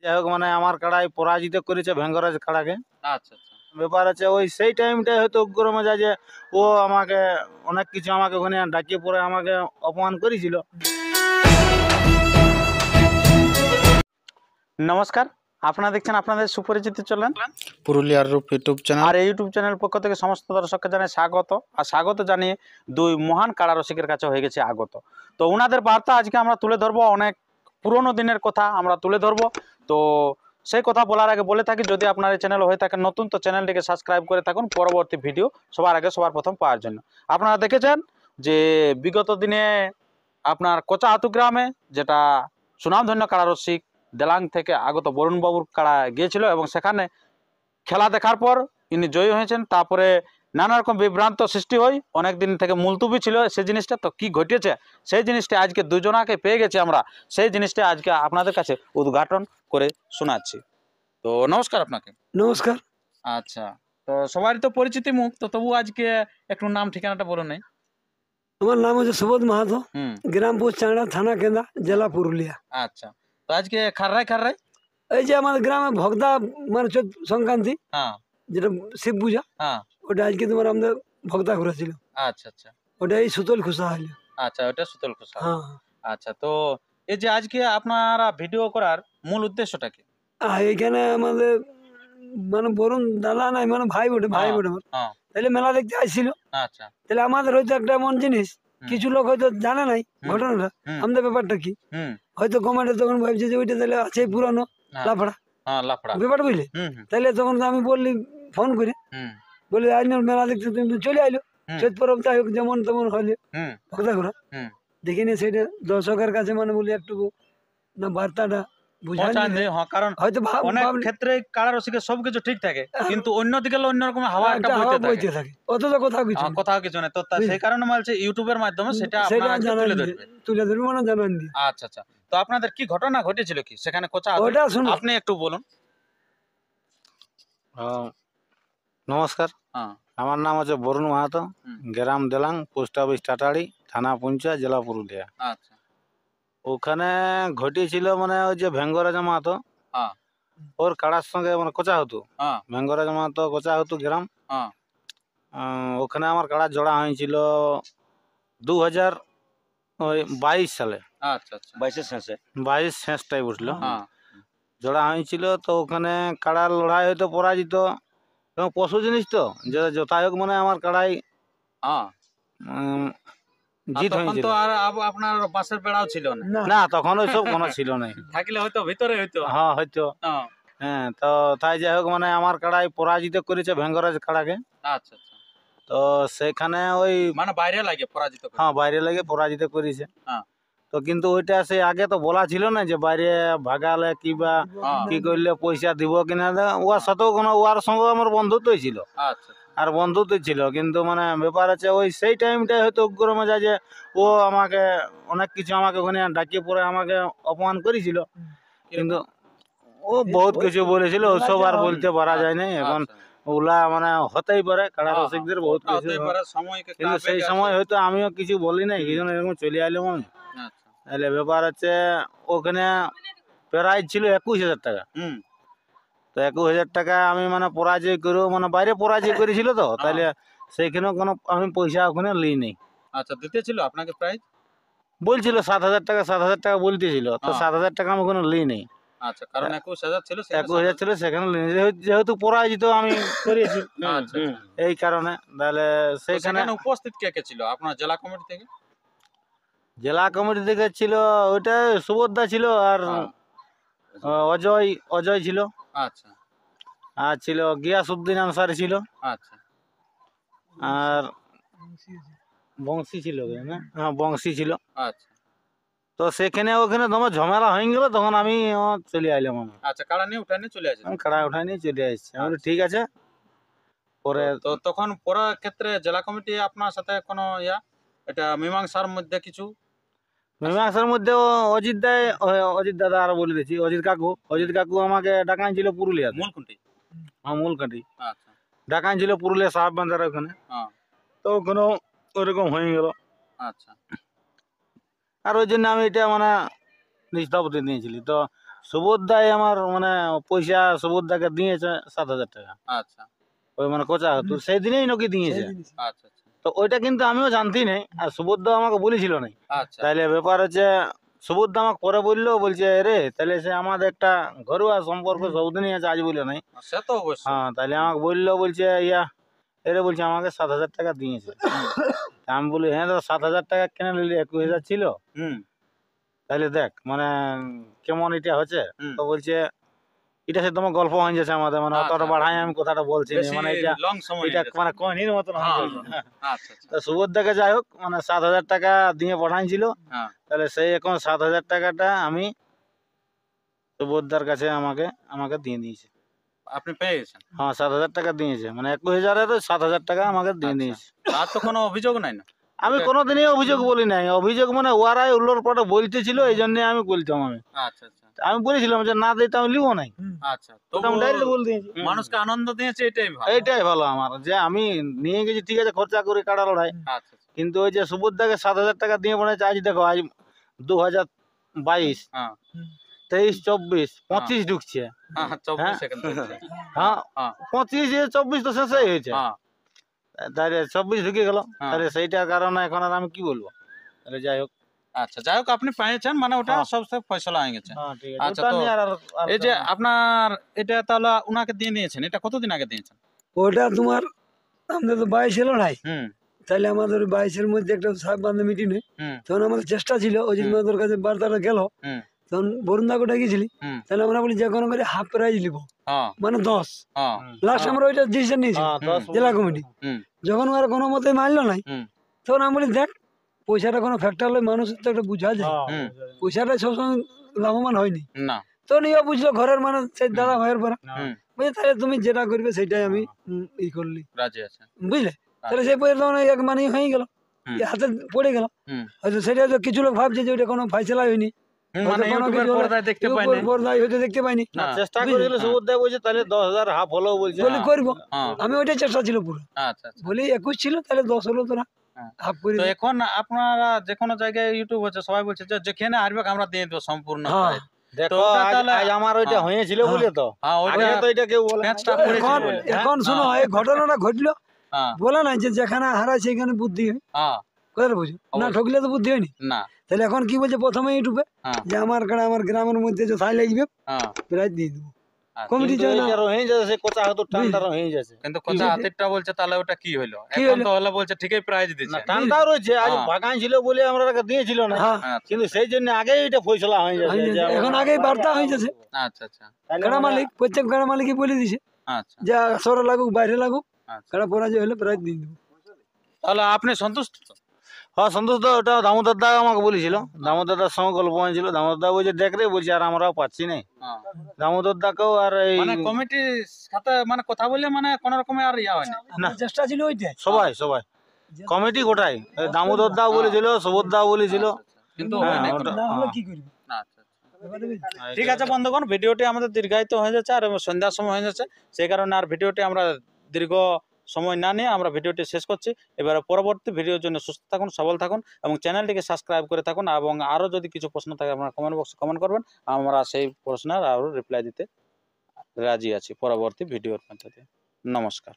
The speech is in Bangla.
যাই হোক মানে আমার কাড়াই পরাজিত করেছে ভেঙ্গরাজ কাড়াকে। আচ্ছা আচ্ছা ব্যাপার আছে ওই সেই টাইমটাই হয়তো উগ্র মেজাজে যে ও আমাকে অনেক কিছু আমাকে ওখানে ডাকিয়ে পরে আমাকে অপমান করেছিল। নমস্কার, আপনারা দেখছেন আপনাদের সুপরিচিত চ্যানেল পুরুলিয়ার রূপ ইউটিউব চ্যানেল। আর এই ইউটিউব চ্যানেল পক্ষ থেকে সমস্ত দর্শককে জানাই স্বাগত। আর স্বাগত জানিয়ে দুই মহান কাড়া রসিকের কাছে হয়ে গেছে আগত। তো ওনাদের বার্তা আজকে আমরা তুলে ধরবো, অনেক পুরনো দিনের কথা আমরা তুলে ধরবো। তো সেই কথা বলার আগে বলে থাকি, যদি আপনার এই চ্যানেল হয়ে থাকেন নতুন, তো চ্যানেলটিকে সাবস্ক্রাইব করে থাকুন পরবর্তী ভিডিও সবার আগে সবার প্রথম পাওয়ার জন্য। আপনারা দেখেছেন যে বিগত দিনে আপনার কোচাহাতু গ্রামে যেটা সুনামধন্য কাড়া রসিক দেলাং থেকে আগত বরুণবাবুর কাড়া গিয়েছিল এবং সেখানে খেলা দেখার পর ইনি জয়ী হয়েছেন। তারপরে নানা রকম বিভ্রান্ত সৃষ্টি হয়, অনেক দিন থেকে মুলতুবি ছিল সেই জিনিসটা। তো কি ঘটেছে সেই জিনিসটা আজকে দুজনাকে পেয়ে গেছি আমরা, সেই জিনিসটা আজকে আপনাদের কাছে উদ্ঘাটন করে শোনাচ্ছি। তো নমস্কার আপনাকে। নমস্কার। আচ্ছা, তো সবারই তো পরিচিতি মুখ, তো তবু আজকে একটু নাম ঠিকানাটা বলো নাই। আমার নাম হচ্ছে সুবোধ মাহাতো, হুম, গ্রাম চাঁড়া, থানা কেন্দা, জেলা পুরুলিয়া। আচ্ছা, তো আজকে খাররাই খাররাই এই যে আমাদের গ্রামে ভগদা মানে সংক্রান্তি, হ্যাঁ যেটা শিব পূজা, হ্যাঁ, ওটা আজকে তোমার আমাদের ভগদা ঘুরেছিল। আচ্ছা আচ্ছা ওটা এই সুতল খুশা হইলো। আচ্ছা, ওটা সুতল খোসা। হ্যাঁ, আচ্ছা, তো এই যে আজকে আপনারা ভিডিও করার মূল উদ্দেশ্যটা কি? আর এখানে আমাদের মানে বরুণ দাদা নাই, মানে ভাই বটে, ভাই বটে আমার। হ্যাঁ, তাহলে মেলা দেখতে আসছিল। আচ্ছা, তাহলে আমাদের হয়তো একটা এমন জিনিস, কিছু লোক হয়তো জানে নাই ঘটনাটা, হুম, আমাদের ব্যাপারটা কি। হুম, হয়তো কমেন্টে তখন ভাবছে যে ওইটা তাহলে আছে পুরানো হ্যাঁ, লাফড়া হ্যাঁ, লাফড়া, ব্যাপার, বুঝলে। হুম, হুম, তাহলে তখন তো আমি বললি ফোন করে, হুম, বলে আজ না মেলা দেখতে তুমি তো চলে আইলো। হুম, চৈত পরব যাই হোক যেমন তেমন হলে হুম, ভক্তা ঘোরা হুম, দেখিনি, সেটা দর্শকের কাছে মানে বলি একটু না বার্তাটা বুঝান পৌঁছান দেয়, হ্যাঁ, কারণ হয়তো অনেক ক্ষেত্রে কাড়া রসিকের সবকিছু ঠিক থাকে, কিন্তু অন্যদিকে অন্যরকম হাওয়া একটা একটা হাওয়া বইতে থাকে, বইতে থাকে, অথচ কোথাও কিছু না। কোথাও কিছু নেই। তো সেই কারণে বলছে ইউটিউবের মাধ্যমে সেটা সেটা আপনারা আজকে জানান তুলে দিয়ে, ধরবেন। তুলে ধরবো মানে জানান দিয়ে। আচ্ছা আচ্ছা, তো আপনাদের কি ঘটনা ঘটেছিল কি সেখানে কোচা ওটা শুনো। আপনি একটু বলুন। নমস্কার, হ্যাঁ, আমার নাম হচ্ছে বরুণ মাহাতো, হুম, গ্রাম দেলাং, পোস্ট অফিস টাটাড়ি, থানা পুঞ্চা, জেলা পুরুলিয়া। আচ্ছা, ওখানে ঘটেছিল মানে ওই যে ভেঙ্গরাজ মাহাতো, হ্যাঁ, ওর কাড়ার সঙ্গে মানে কোচা হতো। হ্যাঁ, ভেঙ্গরাজ মাহাতো কোচা হতো গ্রাম। হ্যাঁ, ওখানে আমার কাড়া জোড়া হয়েছিল 2022 সালে, আচ্ছা আচ্ছা, 22 শেষে, 22 শেষটাই বুঝলো হ্যাঁ, জোড়া হয়েছিল। তো ওখানে কাড়ার লড়াই হয়তো পরাজিত, এবং পশু জিনিস তো যে যথাই হোক মানে আমার কাড়াই হ্যাঁ। উম, আর জিত তখন হয়েছিল। তো আর আপনার বাসের বেড়াও ছিল না, না, না তখন ওই সব কোনো ছিল না। থাকলে হয়তো ভিতরে হইতো। হ্যাঁ হয়তো। হ্যাঁ, হ্যাঁ, তো তাই যাই হোক মানে আমার কাড়াই পরাজিত করেছে ভেঙ্গরাজ কাড়াকে। আচ্ছা আচ্ছা, তো সেখানে ওই মানে বাইরে লাগে পরাজিত করে। হ্যাঁ বাইরে লেগে পরাজিত করেছে। হ্যাঁ, তো কিন্তু ওইটা সে আগে তো বলা ছিল না যে বাইরে ভাগালে কিবা হ্যাঁ, কি করলে পয়সা দিব কিনা। ওর সাথেও কোনো ওর সঙ্গে আমার বন্ধুত্বই ছিল, আচ্ছা, আর বন্ধুত্বই ছিল, কিন্তু মানে ব্যাপার আছে ওই সেই টাইমটাই হয়তো উগ্র মেজাজে ও আমাকে অনেক কিছু আমাকে ওখানে ডাকিয়ে পরে আমাকে অপমান করেছিল। কিন্তু ও বহুত কিছু বলেছিল, ওসব আর বলতে পারা যায় না এখন। আচ্ছা, ওগুলা মানে হতেই পারে, কাড়া হ্যাঁ, রসিকদের বহুত ওটা কিছু হতেই পারে, সময়কে কিন্তু কাল সেই বেগে সময় আছে। হয়তো আমিও কিছু বলি নাই, কি জন্য এরকম চলে আইলাম আমি। আচ্ছা, তাহলে ব্যাপার হচ্ছে ওখানে প্রাইজ ছিল 21,000 টাকা। হুম, তো 21,000 টাকা আমি মানে পরাজয় করেও মানে বাইরে পরাজয় করেছিল তো, তাহলে সেইখানেও কোনো আমি পয়সা ওখানে লিই নেই। আচ্ছা, দিতে ছিল আপনাকে প্রাইজ। বলছিল 7,000 টাকা, 7,000 টাকা বলতেছিল, তো হ্যাঁ, 7,000 টাকা আমি কোনো লিই নেই। আচ্ছা, কারণ 21,000 ছিল সেখানে 21,000 ছিল সেখানে লিই নি। যেহেতু পরাজিত আমি করেছি আচ্ছা আচ্ছা, এই কারণে তাহলে তো সেইখানে সেখানে উপস্থিত কে কে ছিল আপনার জেলা কমিটি থেকে? জেলা কমিটি থেকে ছিল ওইটা সুবোধদা ছিল, আর হ্যাঁ, অজয় অজয় ছিল, আচ্ছা আর ছিল গিয়াসউদ্দিন আনসারি ছিল, আচ্ছা, আর বংশী ছিল না, হ্যাঁ বংশী ছিল। আচ্ছা তো সেখানে ওখানে তোমার ঝামেলা হয়ে গেল, তখন আমি চলে আইলাম। আচ্ছা, কাড়া নিয়ে উঠানে চলে আসে। আমি কাড়া উঠাই নিয়ে চলে আসছি। আমি বলি, আচ্ছা। ঠিক আছে। পরে তো তখন পরের ক্ষেত্রে জেলা কমিটি আপনার সাথে কোনো এটা মীমাংসার মধ্যে কিছু? মীমাংসার মধ্যে অজিত দাদা আরো বলে দিচ্ছি, অজিত কাকু আমাকে ডাকাইছিল পুরুলিয়া, মূলকুন্টি। মূল কাঠি আচ্ছা, ডাকাইছিল পুরুলিয়া সাহেব বান্ধার ওখানে। হ্যাঁ, তো ওখানে ওরকম হয়ে গেল, আচ্ছা, আর ওই জন্য আমি এটা মানে নিষ্পাপত্তি নিয়েছিলি। তো সুবোধদাই আমার মানে পয়সা সুবোধদাকে দিয়েছে 7,000 টাকা, আচ্ছা ওই মানে কোচা হতো সেই দিনেই নাকি দিয়েছে। আচ্ছা আচ্ছা তো ওইটা কিন্তু আমিও জানতি নাই, আর সুবোধদা আমাকে বলেছিল নাই। আচ্ছা তাইলে ব্যাপার হচ্ছে সুবোধদা আমাকে পরে বললো, বলছে রে তাহলে সে আমাদের একটা ঘরোয়া সম্পর্ক সবদিনই আছে, আজ বলে নাই। সে তো অবশ্যই হ্যাঁ, তাহলে আমাকে বললো, বলছে ইয়া এরে বলছে আমাকে 7,000 টাকা দিয়েছে। তা আমি বলি হ্যাঁ দাদা 7,000 টাকা কেন নিলি, 21,000 ছিল। হুম তাহলে দেখ মানে কেমন এটা হচ্ছে। হুম। তো বলছে এটা সে তোমার গল্প হয়ে যাচ্ছে আমাদের, মানে আচ্ছা, অতটা বাড়াই আমি কথাটা বলছি না, বেশি মানে এটা লং সময় এটা নিয়ে গেছে। মানে কহিনীর মতন হয়ে হ্যাঁ, গেছে। আচ্ছা আচ্ছা তো সুবোধদাকে যাই হোক মানে 7,000 টাকা দিয়ে পাঠাইছিল। হ্যাঁ তাহলে সেই এখন 7,000 টাকাটা আমি সুবোধদার কাছে আমাকে আমাকে দিয়ে দিয়েছে। আপনি পেয়ে গেছেন। হ্যাঁ 7,000 টাকা দিয়েছে, মানে 21,000 7,000 টাকা আমাকে দিয়ে আচ্ছা। দিয়েছে। আর তো কোনো অভিযোগ নাই না? আমি ওটা- কোনোদিনই অভিযোগ বলি নাই, অভিযোগ মানে ওরাই উল্লোর পরে বলতেছিল, এই জন্য আমি বলতাম। আচ্ছা আচ্ছা আমি বলেছিলাম যে না দিতে আমি লিবো নাই, আচ্ছা তো তবু আমি ডাইরেক্ট বলে দিয়েছি। মানুষকে আনন্দ দিয়েছে এটাই ভালো। এইটাই ভালো আমার, যে আমি নিয়ে গেছি ঠিক আছে খরচা করে কাটা লড়াই, আচ্ছা আচ্ছা কিন্তু ওই যে সুবোধদাকে 7,000 টাকা দিয়ে পড়েছে। আজ দেখো আজ 2022, হ্যাঁ 23, 24, 25 ঢুকছে। হ্যাঁ 24 সেকেন্ড চলছে। হ্যাঁ হ্যাঁ 25 24 তো শেষই হয়েছে, হ্যাঁ তাহলে 24 ঢুকে গেল। হ্যাঁ। তাহলে সেইটার কারণে এখন আর আমি কি বলবো। তাহলে যাই হোক, আচ্ছা যাই হোক আপনি পেয়েছেন, মানে ওটা হ্যাঁ। সবসে ফয়সলা হয়ে গেছে। হ্যাঁ ঠিক আচ্ছা, আছে, ওটা তো নিয়ে আর এই যে আপনার এটা তাহলে উনাকে দিয়ে দিয়েছেন, এটা কতদিন আগে দিয়েছেন? ওটা তোমার আমাদের তো 22 লড়াই, হুম তাহলে আমাদের 22-এর মধ্যে একটা সাহেব বান্ধব মিটিং হয়, হুম তখন আমাদের চেষ্টা ছিল ওই যে তোর কাছে বার্তাটা গেল, হুম তখন বরুণদাকে ডেকেছিলি, হুম তাহলে আমরা বলি যে কোনো করে হাফ প্রাইজ নিব, হ্যাঁ মানে 10 হ্যাঁ লাস্ট আমরা ওইটা ডিসিশন নিয়েছি হ্যাঁ 10 জেলা কমিটি। হুম যখন আর কোনো মতে মানলো নাই, হুম তখন আমি বলি দেখ পয়সাটা কোনো ফ্যাক্টর হলে মানুষের তো একটা বুঝা যায়, হুম। পয়সাটা সবসময় লাভবান হয়নি। না তখন ইয়ে বুঝলো ঘরের মানুষ সেই দাদা ভাইয়ের পরে, হুম বুঝলি তাহলে তুমি যেটা করবে সেটাই আমি ই করলি, রাজি আছে। বুঝলে। তাহলে সেই পয়সা তখন এক মানে হয়ে গেল, হুম। হাতে পড়ে গেল। হুম হয়তো সেটা তো কিছু লোক ভাবছে যে ওইটা কোনো ফাইসলা হয়নি, মানে হয়তো কোনো ইউটিউবের কিছু হলে পর্দায় দেখতে পাই ইউটিউবের না। পর্দায় হয়তো দেখতে পাইনি, না চেষ্টা বুঝলি? করেছিল সুবোধদা, বলছে তাহলে 10,000 হাফ হলেও বলছে। বলি করবো, হ্যাঁ আমি ওইটাই চেষ্টা ছিল পুরো, আচ্ছা আচ্ছা। বলি 21 ছিল তাহলে 10 হলো তোরা হ্যাঁ। হাফ করে তো দে। এখন আপনারা যে কোনো জায়গায় ইউটিউব হচ্ছে, সবাই বলছে যে যেখানে আসবে আমরা দিয়ে দেবো সম্পূর্ণ হ্যাঁ। prize। দেখো ওটা আজ তাহলে- আজ আমার ওইটা হ্যাঁ। হয়েছিল হ্যাঁ। বলে তো, হ্যাঁ আগে ওইটা তো এটা কেউ বলে না। প্যাঁচটা এখন পড়েছিল বলে। এখন শোনো এই ঘটনাটা ঘটলো, হ্যাঁ বলে না যে যেখানে হারায় সেখানে বুদ্ধি হয়, হ্যাঁ কোথায় বুঝো না, অবশ্যই। ঠকলে তো বুদ্ধি হয়নি। না তাহলে এখন কি বলছে প্রথমে ইউটিউবে হ্যাঁ যে আমার কাড়া আমার গ্রামের মধ্যে কোথায় লাগবে হ্যাঁ প্রাইজ দিয়ে দেবো, আচ্ছা। কমিটি কিন্তু চায় না। এইটারও হয়ে যাচ্ছে, কোচা হতো টানটারও হয়ে যাচ্ছে। কিন্তু কোচা হয়েছে? হাতেরটা বলছে তাহলে ওটা কি হইলো? কি এখন হইলো? তো হলো বলছে ঠিকই প্রাইজ না দিচ্ছে। টানটাও রয়েছে, আজ হ্যাঁ। ভাগান ছিল বলে আমরা ওকে দিয়েছিল না, হ্যাঁ আচ্ছা কিন্তু সেই জন্য আগেই এটা ফয়সলা হয়ে যাচ্ছে হয়ে যে যাচ্ছে। এখন আগেই বার্তা হয়ে যাচ্ছে, আচ্ছা আচ্ছা তাহলে কাড়া মানে- মালিক প্রত্যেক কাড়া মালিকই বলে দিছে আচ্ছা যে সরে লাগুক বাইরে লাগুক, আচ্ছা। কাড়া পরাজয় হলে প্রাইজ দিয়ে দেবো। তাহলে আপনি সন্তুষ্ট তো? হ্যাঁ সন্তোষ দা, ওটা দামোদর দা আমাকে বলেছিল, দামোদর দার সঙ্গে গল্প হয়েছিল। দামোদর দা বলছে দেখ রে, বলছে আর আমরাও পাচ্ছি না। হ্যাঁ। দামোদর দাকেও আর এই মানে কমিটির সাথে মানে কথা বলে মানে কোন রকমের আর ইয়া হয়নি। আমার চেষ্টা ছিল ওইটাই, সবাই সবাই কমিটি গোটাই, এই দামোদর দাও বলেছিল, সুবোধ দাও বলেছিল। আচ্ছা, আচ্ছা। কিন্তু হ্যাঁ, হয় নাই ওটা- কোনো। না হলে হ্যাঁ। কি করবি। আচ্ছা, আচ্ছা। ঠিক আছে বন্ধুগণ, ভিডিওটি আমাদের দীর্ঘায়িত হয়ে যাচ্ছে আর সন্ধ্যার সময় হয়ে যাচ্ছে, সেই কারণে আর ভিডিওটি আমরা দীর্ঘ সময় না নিয়ে আমরা ভিডিওটি শেষ করছি। এবারে পরবর্তী ভিডিওর জন্য সুস্থ থাকুন, সবল থাকুন এবং চ্যানেলটিকে সাবস্ক্রাইব করে থাকুন, এবং আরও যদি কিছু প্রশ্ন থাকে আপনারা কমেন্ট বক্সে কমেন্ট করবেন, আমরা সেই প্রশ্নের আরও রিপ্লাই দিতে রাজি আছি পরবর্তী ভিডিওর মধ্যে দিয়ে। নমস্কার।